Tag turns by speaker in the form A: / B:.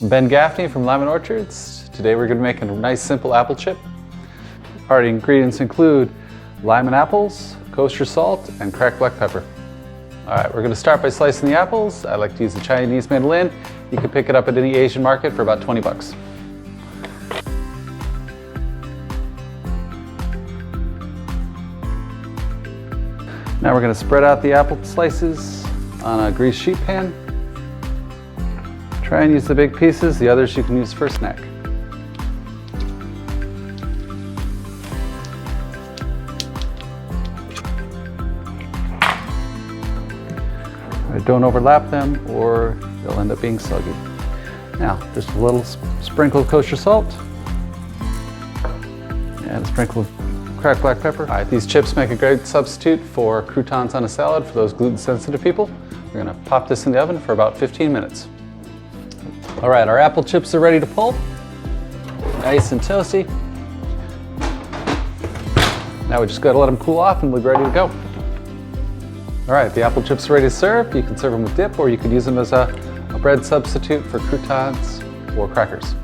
A: I'm Ben Gaffney from Lyman Orchards. Today we're going to make a nice simple apple chip. Our ingredients include Lyman apples, kosher salt, and cracked black pepper. Alright, we're going to start by slicing the apples. I like to use the Chinese mandolin. You can pick it up at any Asian market for about 20 bucks. Now we're going to spread out the apple slices on a greased sheet pan. Try and use the big pieces, the others you can use for a snack. Don't overlap them or they'll end up being soggy. Now, just a little sprinkle of kosher salt and a sprinkle of cracked black pepper. All right, these chips make a great substitute for croutons on a salad for those gluten-sensitive people. We're gonna pop this in the oven for about 15 minutes. All right, our apple chips are ready to pull. Nice and toasty. Now we just gotta let them cool off and we're ready to go. All right, the apple chips are ready to serve. You can serve them with dip or you could use them as a bread substitute for croutons or crackers.